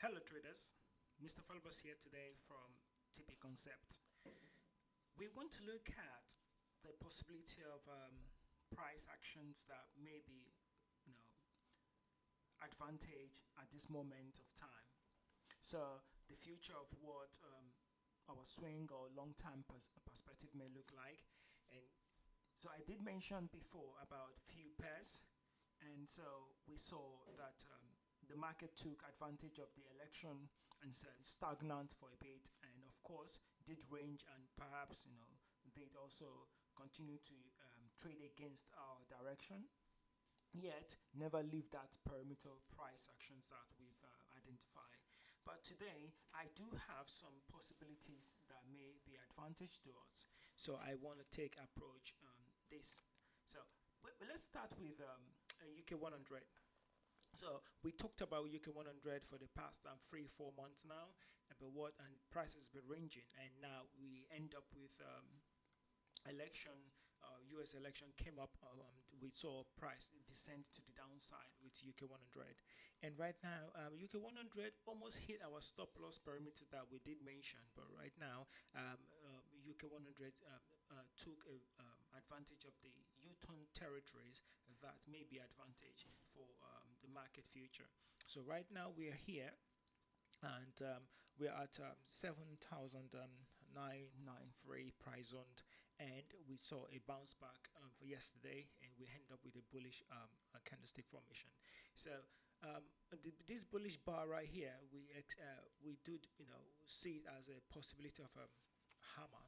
Hello traders, Mr. Falbus here today from TPConcepts. We want to look at the possibility of price actions that may be, you know, advantage at this moment of time. So the future of what our swing or long-term perspective may look like. And so I did mention before about a few pairs, and so we saw that the market took advantage of the election and said stagnant for a bit, and of course did range, and perhaps they'd also continue to trade against our direction, yet never leave that perimeter price actions that we've identified. But today I do have some possibilities that may be advantage to us, so I want to take approach this. So let's start with a UK 100. So we talked about UK 100 for the past 3-4 months now, about what and price has been ranging, and now we end up with election, US election came up. We saw price descend to the downside with UK 100, and right now UK 100 almost hit our stop loss perimeter that we did mention. But right now UK 100 took advantage of the U-turn territories that may be advantage for the market future. So right now we are here, and we're at 7,993 price zone, and we saw a bounce back for yesterday, and we end up with a bullish candlestick formation. So this bullish bar right here, we do see it as a possibility of a hammer,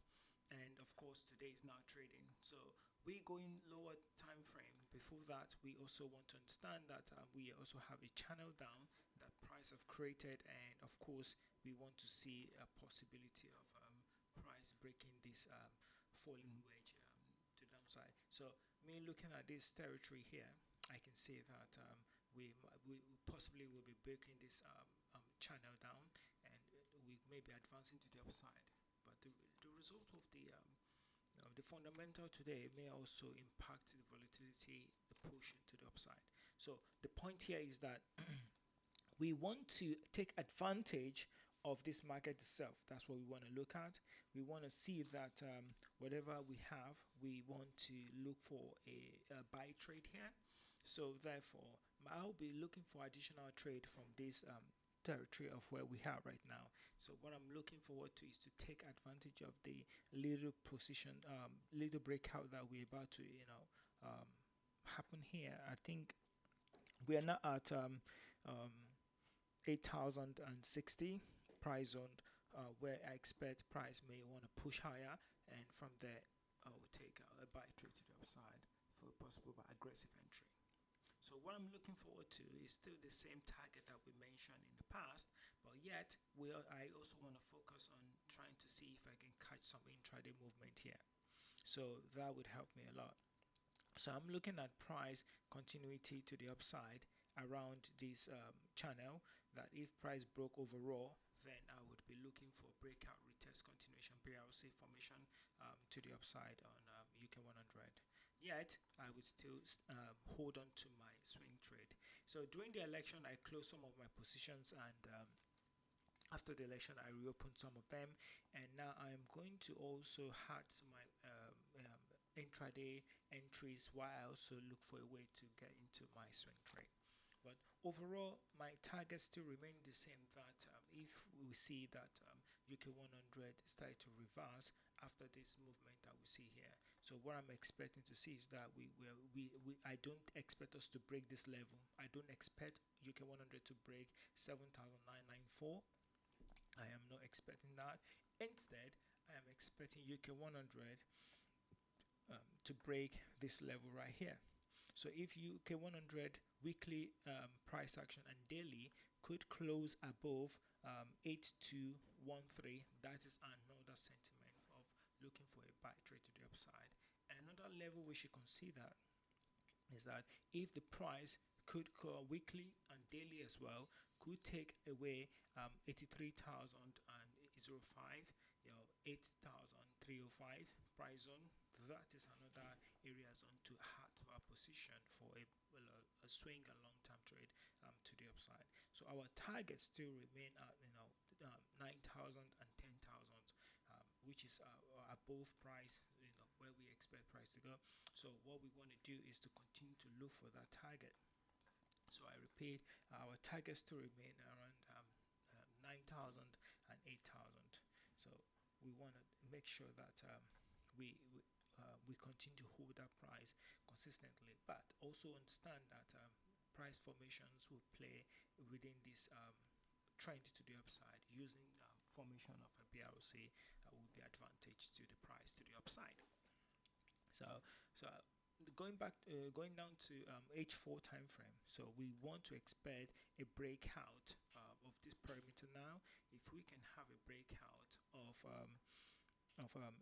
and of course today is now trading. So we go in lower time frame. Before that, we also want to understand that we also have a channel down that price have created, and of course we want to see a possibility of price breaking this falling wedge to the downside. So me looking at this territory here, I can see that we possibly will be breaking this channel down, and we may be advancing to the upside. But the result of the fundamental today may also impact the volatility, the push to the upside. So the point here is that we want to take advantage of this market itself. That's what we want to look at. We want to see that whatever we have, we want to look for a buy trade here. So therefore I'll be looking for additional trade from this territory of where we are right now. So what I'm looking forward to is to take advantage of the little position, little breakout that we're about to happen here. I think we are now at 8,060 price zone, where I expect price may want to push higher, and from there I will take a buy trade to the upside for a possible aggressive entry. So what I'm looking forward to is still the same target that we mentioned in the past, but yet I also want to focus on trying to see if I can catch some intraday movement here. So that would help me a lot. So I'm looking at price continuity to the upside around this channel, that if price broke overall, then I would be looking for breakout retest continuation BRC formation to the upside on UK 100. Yet I would still hold on to my swing trade. So during the election I closed some of my positions, and after the election I reopened some of them, and now I am going to also add to my intraday entries, while I also look for a way to get into my swing trade. But overall my targets still remain the same, that if we see that UK 100 start to reverse after this movement that we see here. So what I'm expecting to see is that I don't expect us to break this level. I don't expect UK 100 to break 7,994. I am not expecting that. Instead I am expecting UK 100 to break this level right here. So if UK 100 weekly price action and daily could close above 8213, that is another sentiment of looking for a buy trade to the upside. Another level we should consider is that if the price could go weekly and daily as well, could take away 83,005, 8,305 price zone. That is another area zone to add to our position for a swing and long-term trade to the upside. So So our targets still remain at 9,000 and 10,000, which is above price, where we expect price to go. So what we want to do is to continue to look for that target. So I repeat, our targets to remain around 9,000 and 8,000. So we want to make sure that we continue to hold that price consistently, but also understand that price formations will play within this trend to the upside. Using formation of a BRC will be advantage to the price to the upside. So going down to H4 time frame, so we want to expect a breakout of this perimeter. Now if we can have a breakout of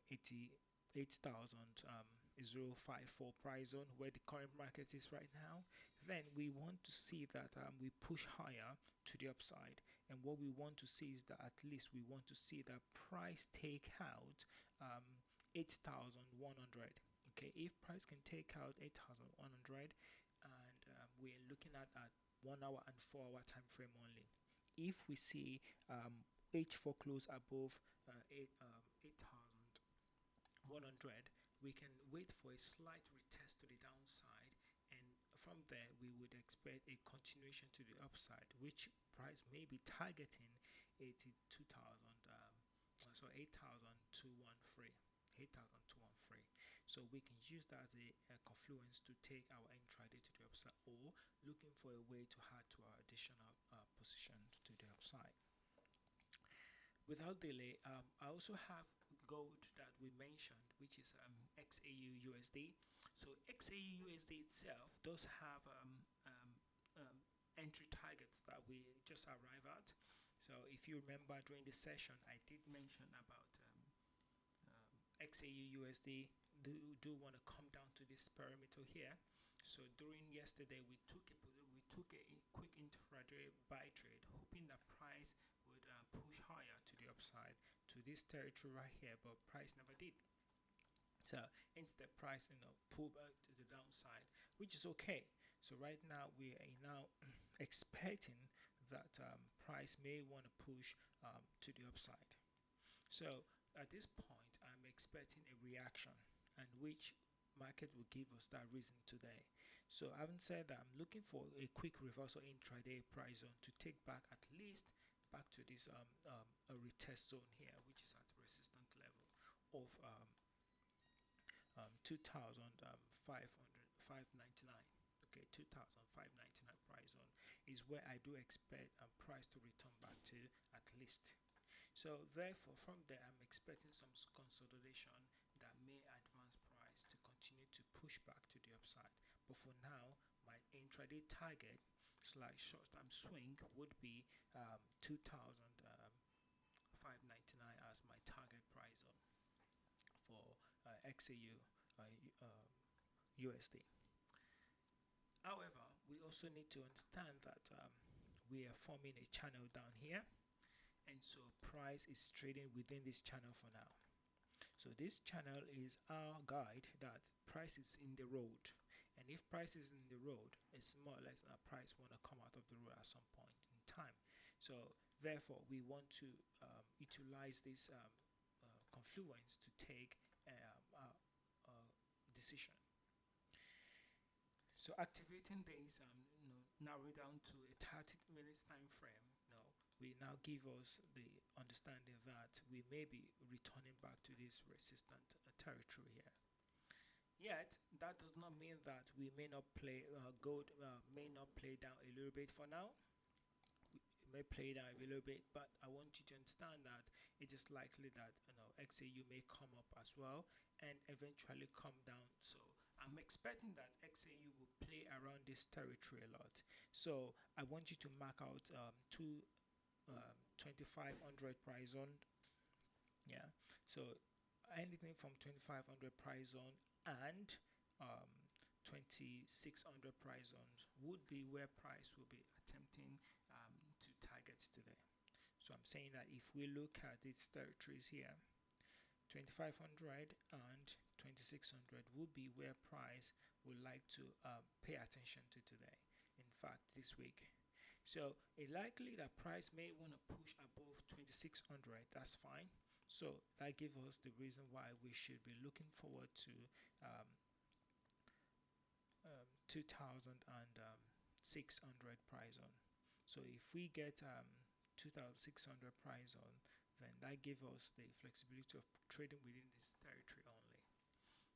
88,054 price zone, where the current market is right now, then we want to see that we push higher to the upside. And what we want to see is that at least we want to see that price take out 8,100. Okay, if price can take out 8,100, and we're looking at 1 hour and 4 hour time frame only. If we see H4 close above 8,100, we can wait for a slight retest to the downside, and from there we would expect a continuation to the upside, which price may be targeting 8,213. So we can use that as a confluence to take our intraday to the upside, or looking for a way to add to our additional position to the upside. Without delay, I also have gold that we mentioned, which is XAU USD. So XAU USD itself does have entry targets that we just arrived at. So if you remember, during the session I did mention about XAU USD do want to come down to this perimeter here. So during yesterday we took a quick intraday buy trade, hoping that price would push higher to the upside to this territory right here, but price never did. So instead price pulled back to the downside, which is okay. So right now we are now expecting that price may want to push to the upside. So at this point I'm expecting a reaction, and which market will give us that reason today. So having said that, I'm looking for a quick reversal intraday price zone to take back at least back to this a retest zone here, which is at the resistant level of 2,599. Okay, 2,599 price zone is where I do expect price to return back to at least. So therefore from there I'm expecting some consolidation that may advance price to continue to push back to the upside. But for now, my intraday target / short-term swing would be 2,599 as my target price zone for XAU USD. However, we also need to understand that we are forming a channel down here, and so price is trading within this channel for now. So this channel is our guide that price is in the road, and if price is in the road, it's more or less that price want to come out of the road at some point in time. So therefore we want to utilize this confluence to take a decision. So activating this narrow down to a 30 minutes time frame, we now give us the understanding that we may be returning back to this resistant territory here. Yet that does not mean that we may not play gold may not play down a little bit for now. It may play down a little bit, but I want you to understand that it is likely that XAU may come up as well and eventually come down. So I'm expecting that XAU will play around this territory a lot. So I want you to mark out 2,500 price zone. Yeah, so anything from 2,500 price zone and 2,600 price zones would be where price will be attempting to target today. So I'm saying that if we look at these territories here, 2,500 and 2,600 would be where price would like to pay attention to today, in fact this week. So it's likely that price may want to push above 2600. That's fine. So that gives us the reason why we should be looking forward to 2600 price on. So if we get 2600 price on, then that gives us the flexibility of trading within this territory only.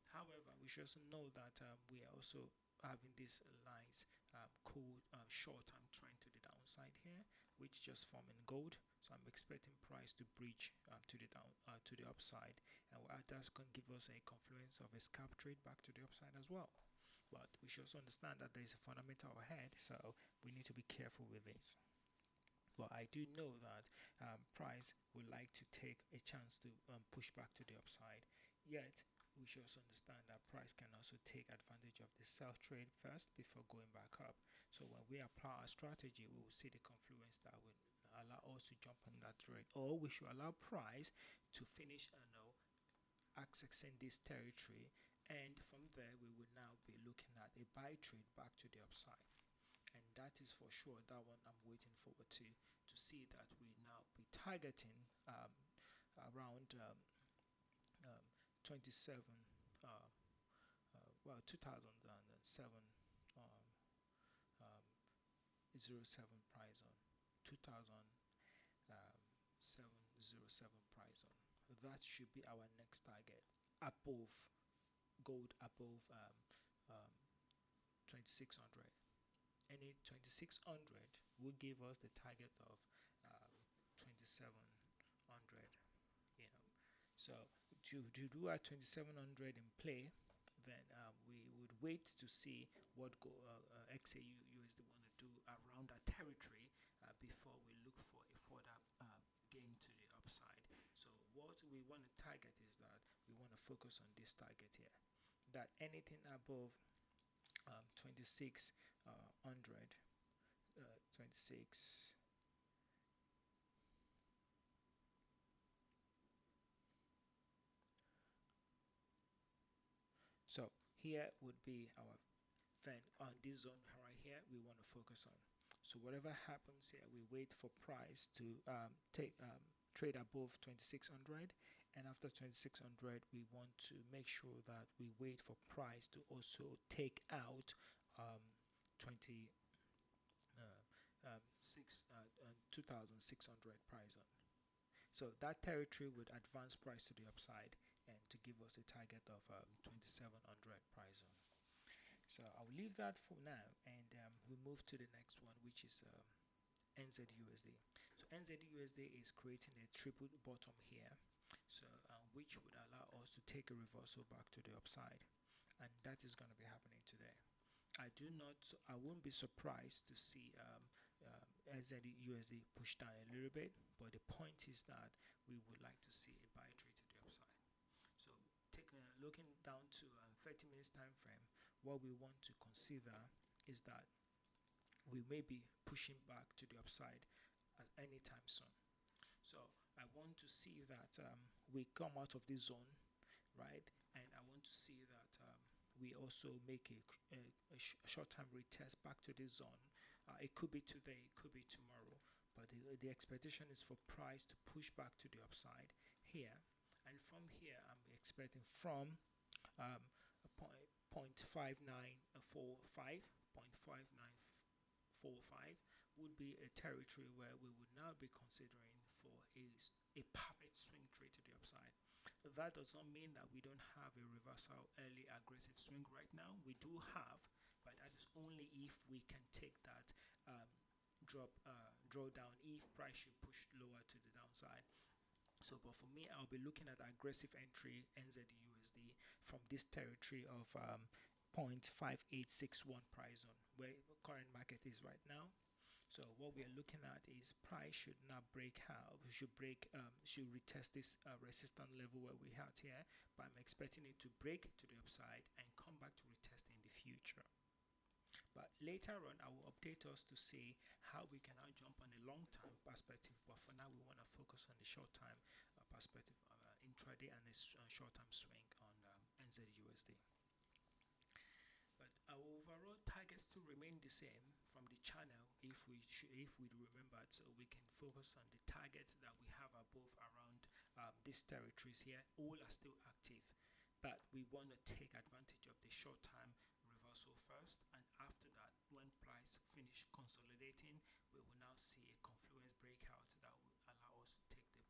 However, we should also know that we are also having these lines called short-term trend to the downside here, which just form in gold. So I'm expecting price to breach to the upside, and that can give us a confluence of a scalp trade back to the upside as well. But we should also understand that there is a fundamental ahead, so we need to be careful with this. But I do know that price would like to take a chance to push back to the upside. Yet we should also understand that price can also take advantage of the sell trade first before going back up. So when we apply our strategy, we will see the confluence that will allow us to jump on that trade, or we should allow price to finish accessing this territory, and from there we will now be looking at a buy trade back to the upside. And that is for sure that one I'm waiting forward to see that we now be targeting around 27 well 2007 07 price on 2007 price on. That should be our next target above gold, above 2600. Any 2600 will give us the target of 2700, you know. So to do our 2700 in play, then we would wait to see what XAU USD want to do around that territory before we look for a further gain to the upside. So what we want to target is that we want to focus on this target here, that anything above 2600 26 so here would be our, then on this zone right here we want to focus on. So whatever happens here, we wait for price to trade above 2600, and after 2600 we want to make sure that we wait for price to also take out 2600 price on. So that territory would advance price to the upside and to give us a target of 2700 price on. So I'll leave that for now, and we move to the next one, which is NZUSD. So NZUSD is creating a triple bottom here, so which would allow us to take a reversal back to the upside, and that is going to be happening today. I won't be surprised to see NZUSD push down a little bit, but the point is that we would like to see a buy trade to the upside. So looking down to 30 minutes time frame, what we want to consider is that we may be pushing back to the upside at any time soon. So I want to see that we come out of this zone, right? And I want to see that we also make a short-term retest back to this zone. It could be today, it could be tomorrow, but the expectation is for price to push back to the upside here, and from here I'm expecting from 0.5945 would be a territory where we would now be considering for a perfect swing trade to the upside. That does not mean that we don't have a reversal early aggressive swing right now. We do have, but that is only if we can take that drawdown if price should push lower to the downside. So but for me, I'll be looking at aggressive entry NZUSD from this territory of 0.5861 price on, where the current market is right now. So what we are looking at is price should not break out, should retest this resistance level where we had here, but I'm expecting it to break to the upside and come back to retest in the future. But later on I will update us to see how we can now jump on a long-term perspective, but for now we want to focus on the short-term perspective, intraday and a short-term swing on NZUSD. But our overall targets to remain the same from the channel if we remembered, so we can focus on the targets that we have above around these territories here. All are still active, but we want to take advantage of the short-term reversal first, and after that, when price finish consolidating, we will now see a confluence breakout that will allow us to take the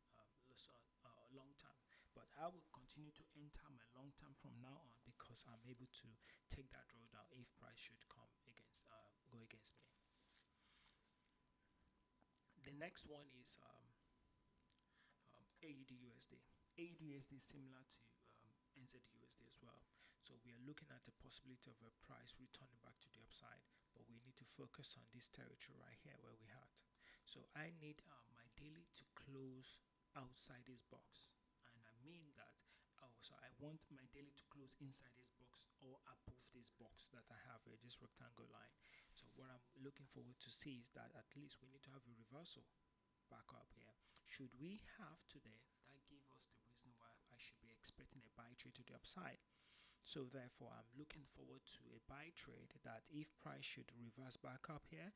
long term. But I will continue to enter my long term from now on, because I'm able to take that drawdown if price should come against go against me. The next one is AUD/USD. AUD/USD is similar to NZD/USD as well. So we are looking at the possibility of a price returning back to the upside, but we need to focus on this territory right here where we had. So I need my daily to close outside this box, and I mean that also I want my daily to close inside this box or above this box that I have here, this rectangle line. So what I'm looking forward to see is that at least we need to have a reversal back up here. Should we have today, that gives us the reason why I should be expecting a buy trade to the upside. So therefore, I'm looking forward to a buy trade that if price should reverse back up here,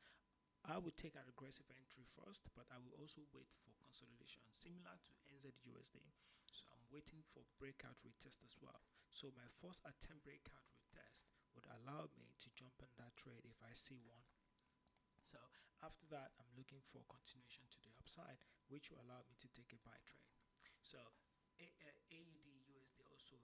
I would take an aggressive entry first, but I will also wait for consolidation, similar to NZD/USD. So I'm waiting for breakout retest as well. So my first attempt breakout retest would allow me to jump on that trade if I see one. So after that, I'm looking for continuation to the upside, which will allow me to take a buy trade. So AUD/USD also,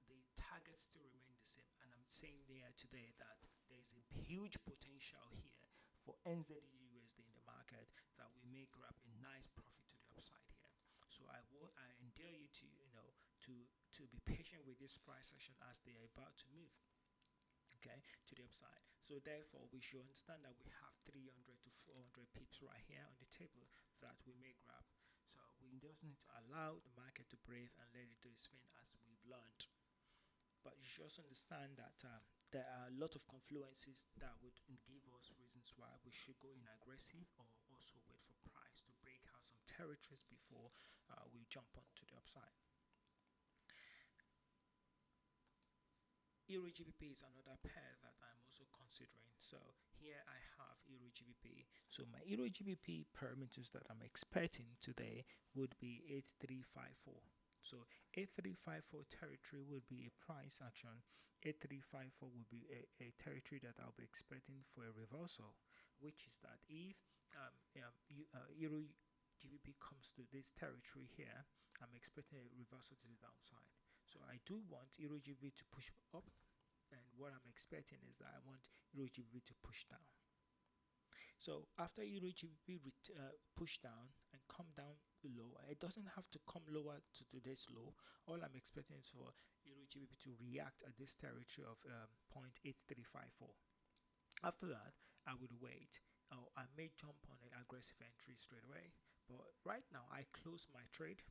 the targets still remain the same, and I'm saying there today that there is a huge potential here for NZD/USD in the market that we may grab a nice profit to the upside here. So I endure you to to be patient with this price action as they are about to move, okay, to the upside. So therefore, we should understand that we have 300 to 400 pips right here on the table that we may grab. So we just need to allow the market to breathe and let it do its thing, as we've learned. But you should also understand that there are a lot of confluences that would give us reasons why we should go in aggressive, or also wait for price to break out some territories before we jump onto the upside. EUR/GBP is another pair that I'm also considering. So here I have EUR/GBP. So my EUR/GBP parameters that I'm expecting today would be 8354. So 8354 territory would be a price action. 8354 would be a territory that I'll be expecting for a reversal, which is that if EUR/GBP comes to this territory here, I'm expecting a reversal to the downside. So I do want EUR/GBP to push up, and what I'm expecting is that I want EUR/GBP to push down. So after EUR/GBP push down and come down low, it doesn't have to come lower to this low. All I'm expecting is for EUR/GBP to react at this territory of 0.8354. After that, I would wait. I may jump on an aggressive entry straight away, but right now I close my trade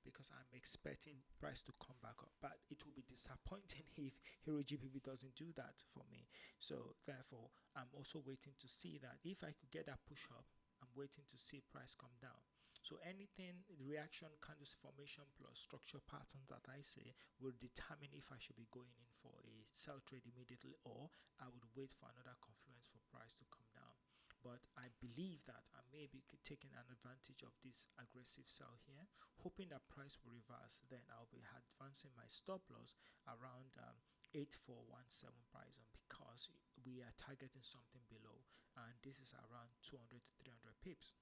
because I'm expecting price to come back up. But it will be disappointing if EUR/GBP doesn't do that for me. So therefore, I'm also waiting to see that if I could get that push up, I'm waiting to see price come down. So anything, reaction, candles formation plus structure pattern that I see will determine if I should be going in for a sell trade immediately, or I would wait for another confluence for price to come down. But I believe that I may be taking an advantage of this aggressive sell here, hoping that price will reverse. Then I'll be advancing my stop loss around 8417 price on, because we are targeting something below, and this is around 200 to 300 pips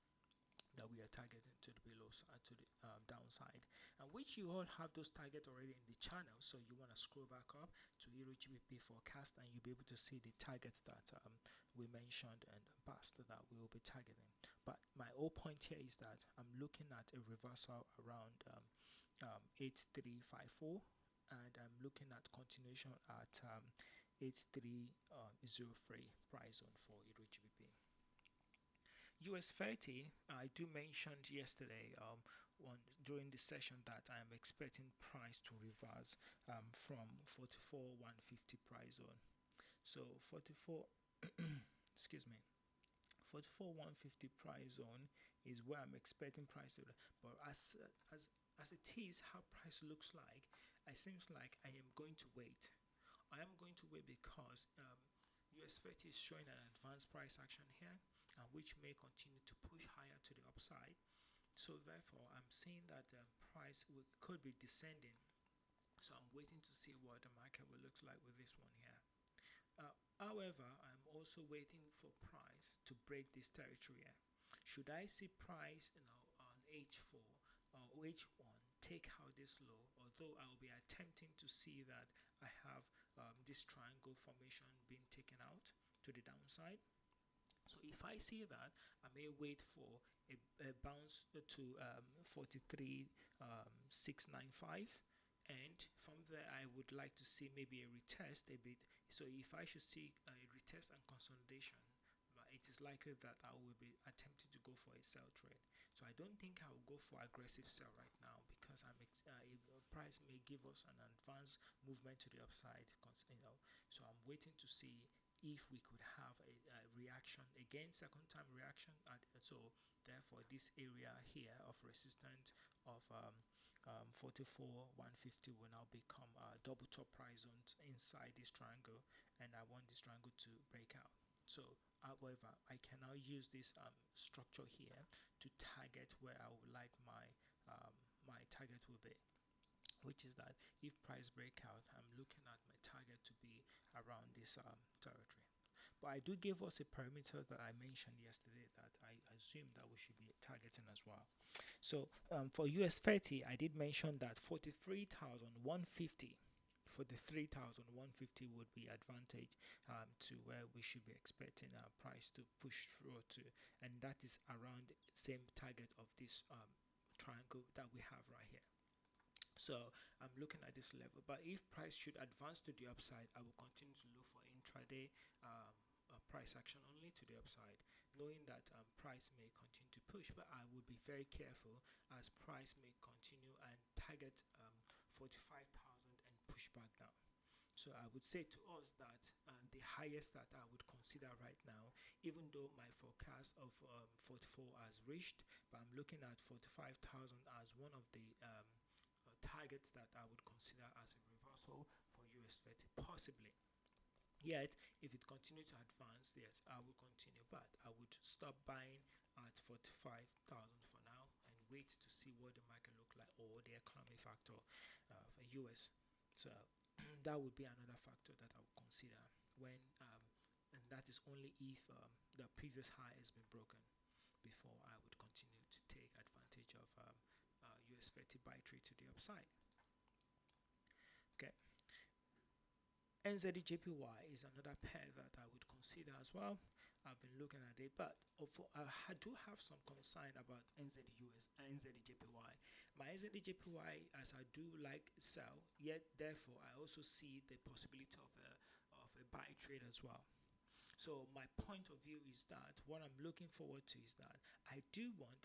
that we are targeting to the below side, to the downside, and which you all have those targets already in the channel. So you want to scroll back up to EUR/GBP forecast, and you'll be able to see the targets that we mentioned and past that we will be targeting. But my whole point here is that I'm looking at a reversal around 8354, and I'm looking at continuation at 8303 price zone for EUR/GBP. US 30, I do mentioned yesterday during the session that I am expecting price to reverse from 44,150 price zone. So 44 excuse me, 44,150 price zone is where I'm expecting price to, but as it is, how price looks like, it seems like I am going to wait. I am going to wait because US 30 is showing an advanced price action here, which may continue to push higher to the upside. So therefore, I'm seeing that the price could be descending. So I'm waiting to see what the market will look like with this one here. However, I'm also waiting for price to break this territory here. Should I see price, on H4 or H1 take out this low, although I will be attempting to see that I have this triangle formation being taken out to the downside. So if I see that, I may wait for a bounce to 43,695, and from there I would like to see maybe a retest a bit. So if I should see a retest and consolidation, it is likely that I will be attempting to go for a sell trade. So I don't think I will go for aggressive sell right now, because price may give us an advanced movement to the upside, so I'm waiting to see if we could have a reaction again, second time reaction. So therefore this area here of resistance of 44 150 will now become double top price zones inside this triangle, and I want this triangle to break out. So however, I can now use this structure here to target where I would like my target will be, which is that if price breakout, I'm looking at my target to be around this territory. But I do give us a perimeter that I mentioned yesterday that I assume that we should be targeting as well. So for US 30, I did mention that 43,150 would be advantage to where we should be expecting our price to push through to, and that is around the same target of this triangle that we have right here. So I'm looking at this level, but if price should advance to the upside, I will continue to look for intraday price action only to the upside, knowing that price may continue to push, but I would be very careful as price may continue and target 45,000 and push back down. So I would say to us that the highest that I would consider right now, even though my forecast of 44 has reached, but I'm looking at 45,000 as one of the targets that I would consider as a reversal for US 30, possibly. Yet, if it continues to advance, yes, I will continue, but I would stop buying at 45,000 for now and wait to see what the market look like, or the economy factor for US. So that would be another factor that I would consider when, and that is only if the previous high has been broken, before I would continue to take advantage of US 30 buy trade to the upside. Okay. NZD-JPY is another pair that I would consider as well. I've been looking at it, but I do have some concern about NZD-JPY. My NZD-JPY, as I do like sell, yet therefore I also see the possibility of a buy trade as well. So my point of view is that what I'm looking forward to is that I do want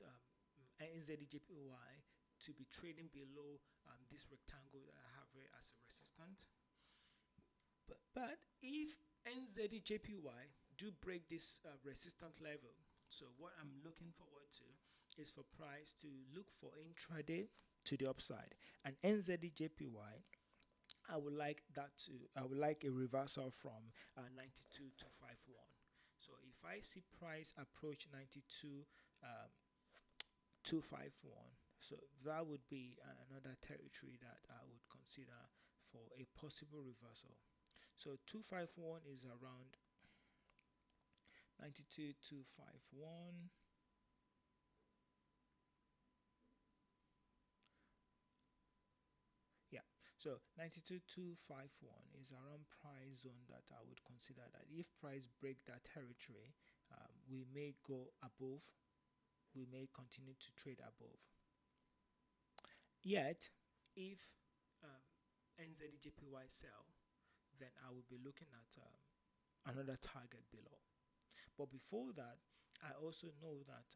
NZD-JPY to be trading below this rectangle that I have here as a resistance. But if NZD-JPY do break this resistance level, so what I'm looking forward to is for price to look for intraday to the upside, and NZD-JPY, I would like a reversal from 92,251. So if I see price approach 92,251, so that would be another territory that I would consider for a possible reversal. So 251 is around 92,251. Yeah, so 92,251 is around price zone that I would consider that if price break that territory, we may go above, we may continue to trade above. Yet, if NZD-JPY sell, then I will be looking at another target below. But before that, I also know that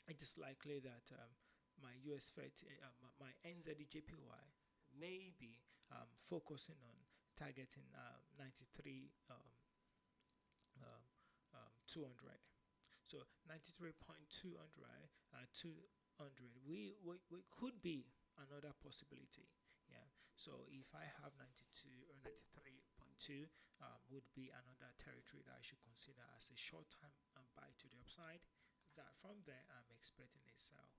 it is likely that my US 30, my NZD-JPY may be focusing on targeting 93,200. So 93.200, 200. We could be another possibility. Yeah. So if I have 92 or 2 would be another territory that I should consider as a short-term buy to the upside. That from there I'm expecting a sell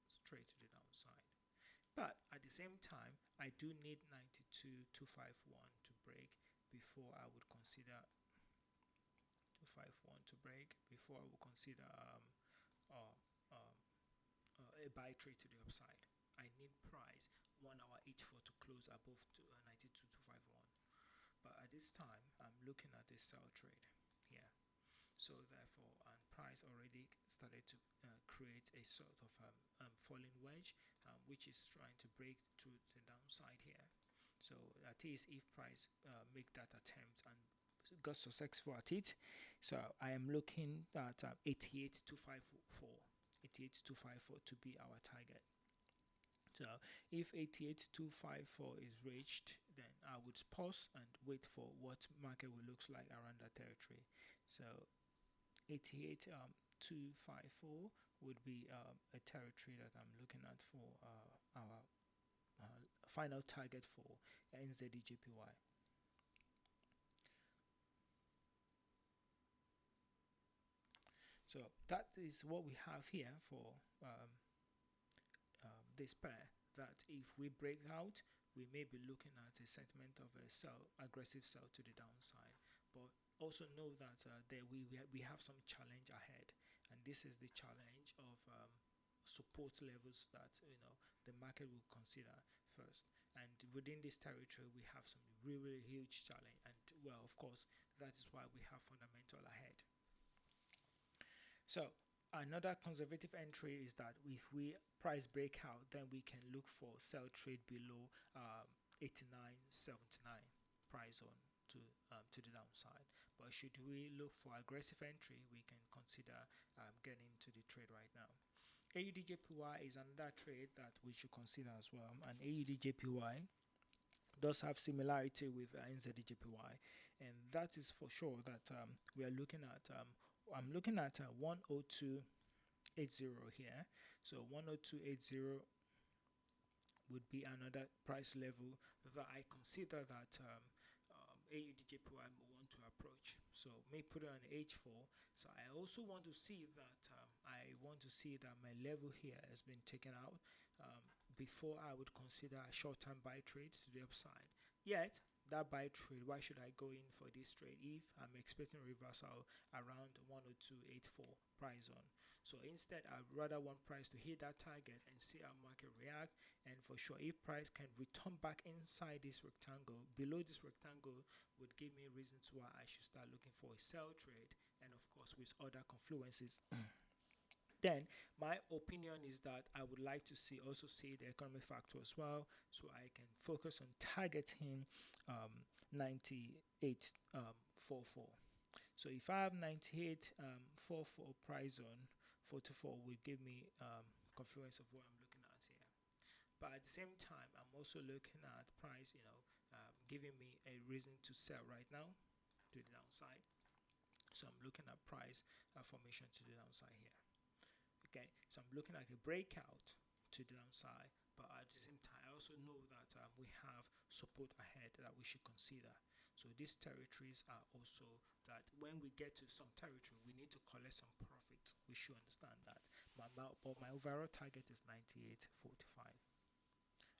straight to the downside. But at the same time, I do need 92,251 to break before I would consider 251 to break before I would consider uh, um, a buy trade to the upside. I need price 1 hour H4 to close above 92,251. But at this time, I'm looking at a sell trade here. So therefore, and price already started to create a sort of falling wedge, which is trying to break through the downside here. So that is if price make that attempt and got successful at it. So I am looking at 88,254, 88,254 to be our target. So if 88,254 is reached, then I would pause and wait for what market will look like around that territory. So 88,254 would be a territory that I'm looking at for our final target for NZDJPY. So that is what we have here for this pair, that if we break out, we may be looking at a sentiment of a sell, aggressive sell to the downside. But also know that we have some challenge ahead, and this is the challenge of support levels that the market will consider first. And within this territory, we have some really huge challenge, and well, of course, that is why we have fundamental ahead. So another conservative entry is that if we price breakout, then we can look for sell trade below 89.79 price zone to the downside. But should we look for aggressive entry, we can consider getting into the trade right now. AUDJPY is another trade that we should consider as well, and AUDJPY does have similarity with NZDJPY, and that is for sure that we are looking at I'm looking at 102.80 here. So 102.80 would be another price level that I consider that AUDJPY will want to approach. So may put it on H4. So I also want to see that my level here has been taken out before I would consider a short-term buy trade to the upside. Yet that buy trade, why should I go in for this trade if I'm expecting reversal around 102.84 price zone? So instead, I'd rather want price to hit that target and see how market react. And for sure, if price can return back inside this rectangle, below this rectangle, would give me reasons why I should start looking for a sell trade, and of course with other confluences. Then my opinion is that I would like to also see the economic factor as well, so I can focus on targeting 98.44. So if I have 98.44 price zone, 44 will give me confluence of what I'm looking at here. But at the same time, I'm also looking at price, giving me a reason to sell right now to the downside. So I'm looking at price formation to the downside here. Okay, so I'm looking at a breakout to the downside, but at the same time, I also know that we have support ahead that we should consider. So these territories are also that when we get to some territory, we need to collect some profit. We should understand that. But my overall target is 98.45.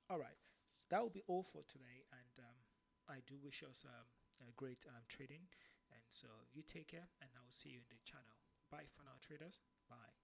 All right, that will be all for today, and I do wish us a great trading. And so you take care, and I will see you in the channel. Bye for now, traders. Bye.